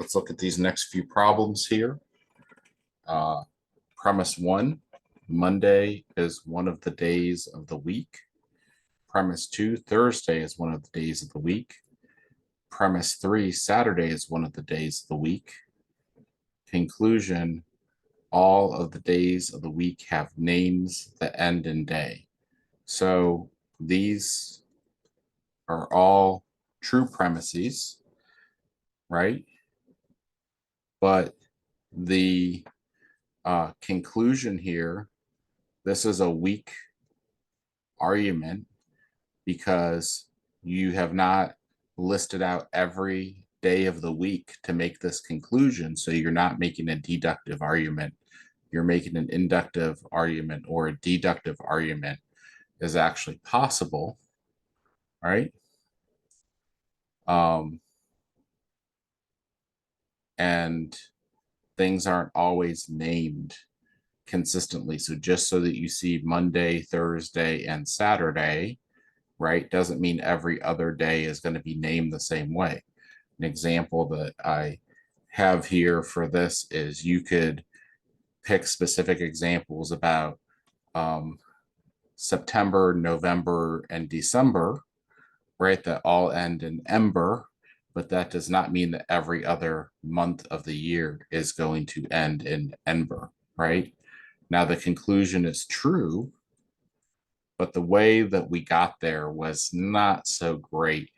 let's look at these next few problems here. Premise 1, Monday is one of the days of the week. Premise 2, Thursday is one of the days of the week. Premise 3, Saturday is one of the days of the week. Conclusion, all of the days of the week have names that end in day. So these are all true premises, right? But the conclusion here, this is a weak argument because you have not listed out every day of the week to make this conclusion. So you're not making a deductive argument. You're making an inductive argument, or a deductive argument is actually possible, right? And things aren't always named consistently. So just so that you see Monday, Thursday, and Saturday, right, doesn't mean every other day is going to be named the same way. An example that I have here for this is you could pick specific examples about September, November, and December, right, that all end in ember, but that does not mean that every other month of the year is going to end in ember, right? Now, the conclusion is true, but the way that we got there was not so great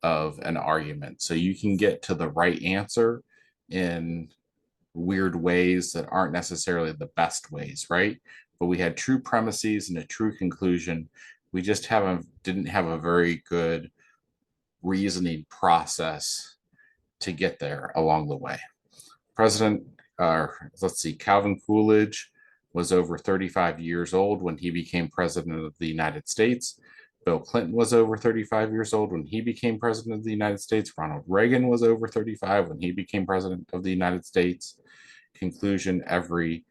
of an argument. So you can get to the right answer in weird ways that aren't necessarily the best ways, right? But we had true premises and a true conclusion. We just didn't have a very good reasoning process to get there along the way. Calvin Coolidge was over 35 years old when he became president of the United States. Bill Clinton was over 35 years old when he became president of the United States. Ronald Reagan was over 35 when he became president of the United States. Conclusion, every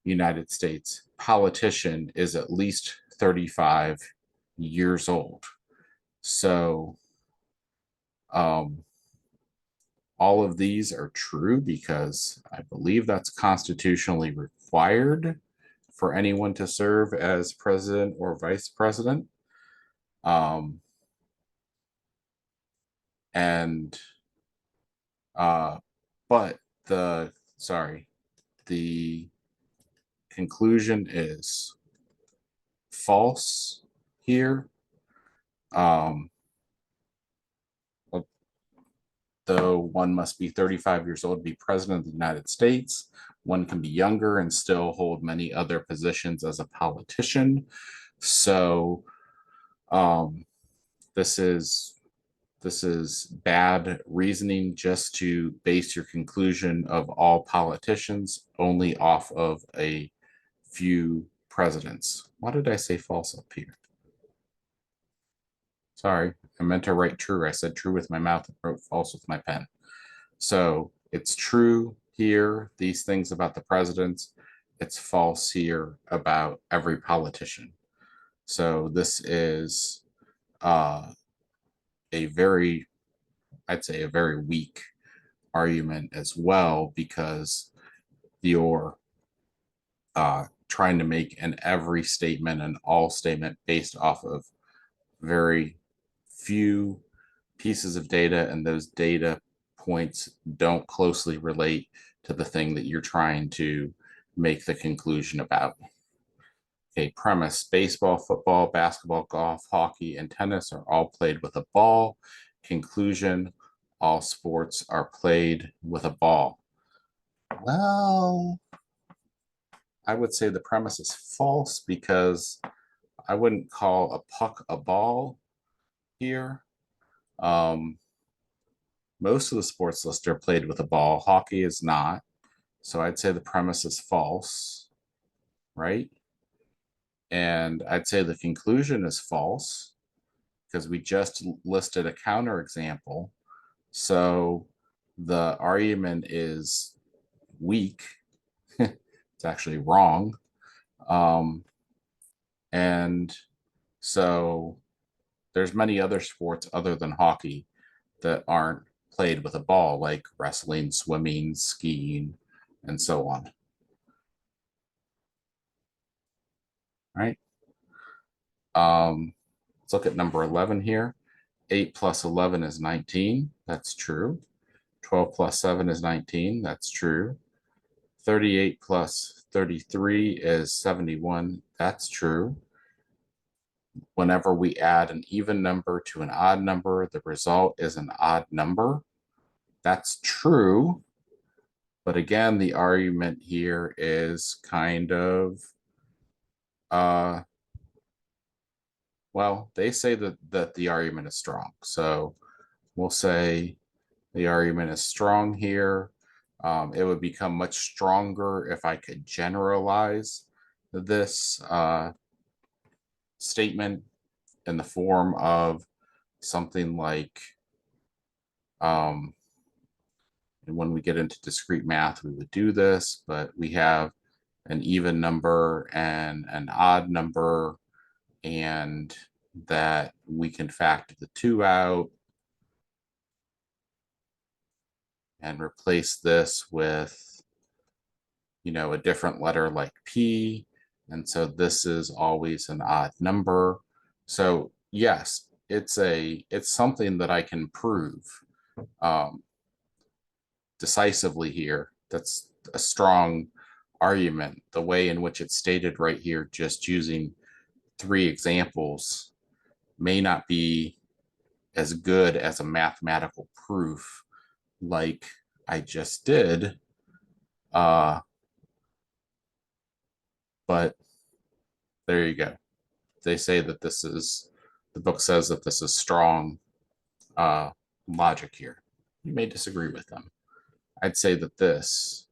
United States politician is at least 35 years old. So all of these are true because I believe that's constitutionally required for anyone to serve as president or vice president. But the conclusion is false here. Though one must be 35 years old to be president of the United States, one can be younger and still hold many other positions as a politician. So this is bad reasoning just to base your conclusion of all politicians only off of a few presidents. Why did I say false up here? Sorry, I meant to write true. I said true with my mouth and wrote false with my pen. So it's true here, these things about the presidents. It's false here about every politician. So this is a very weak argument as well, because you're trying to make an every statement, an all statement based off of very few pieces of data, and those data points don't closely relate to the thing that you're trying to make the conclusion about. Okay, premise: baseball, football, basketball, golf, hockey, and tennis are all played with a ball. Conclusion: all sports are played with a ball. Well, I would say the premise is false because I wouldn't call a puck a ball here. Most of the sports listed are played with a ball. Hockey is not. So I'd say the premise is false, right? And I'd say the conclusion is false because we just listed a counterexample. So the argument is weak. It's actually wrong. And so there's many other sports other than hockey that aren't played with a ball, like wrestling, swimming, skiing, and so on. All right. Let's look at number 11 here. 8 plus 11 is 19. That's true. 12 plus 7 is 19. That's true. 38 plus 33 is 71. That's true. Whenever we add an even number to an odd number, the result is an odd number. That's true. But again, the argument here is kind of, well, they say that the argument is strong. So we'll say the argument is strong here. It would become much stronger if I could generalize this statement in the form of something like, and when we get into discrete math, we would do this, but we have an even number and an odd number, and that we can factor the two out and replace this with, a different letter like P. And so this is always an odd number. So yes, it's something that I can prove decisively here. That's a strong argument. The way in which it's stated right here, just using 3 examples, may not be as good as a mathematical proof like I just did. But there you go. They say that the book says that this is strong logic here. You may disagree with them. I'd say that this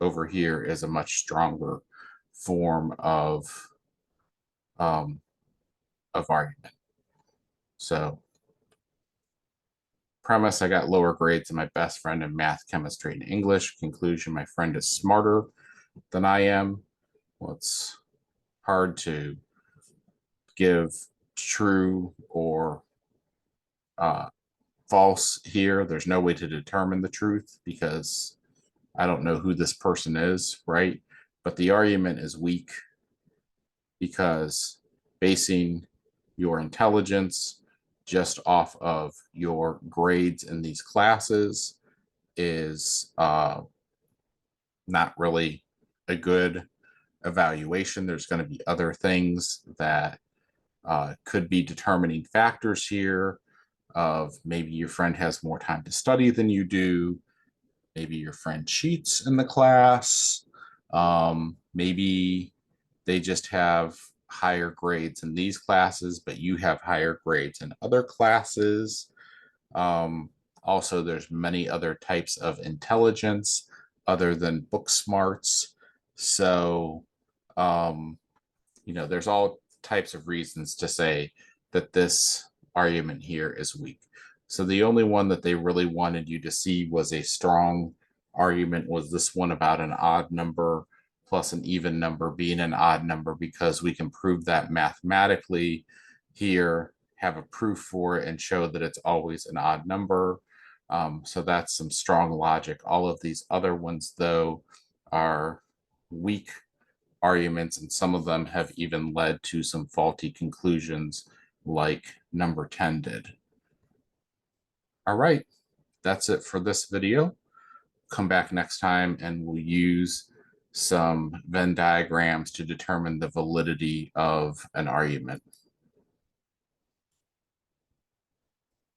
over here is a much stronger form of argument. So, premise, I got lower grades than my best friend in math, chemistry, and English. Conclusion, my friend is smarter than I am. Well, it's hard to give true or false here. There's no way to determine the truth because I don't know who this person is, right? But the argument is weak because basing your intelligence just off of your grades in these classes is not really a good evaluation. There's going to be other things that could be determining factors here of maybe your friend has more time to study than you do. Maybe your friend cheats in the class. Maybe they just have higher grades in these classes, but you have higher grades in other classes. Also, there's many other types of intelligence other than book smarts. So, there's all types of reasons to say that this argument here is weak. So the only one that they really wanted you to see was a strong argument was this one about an odd number plus an even number being an odd number, because we can prove that mathematically here, have a proof for it, and show that it's always an odd number. So that's some strong logic. All of these other ones, though, are weak arguments, and some of them have even led to some faulty conclusions like number 10 did. All right, that's it for this video. Come back next time and we'll use some Venn diagrams to determine the validity of an argument.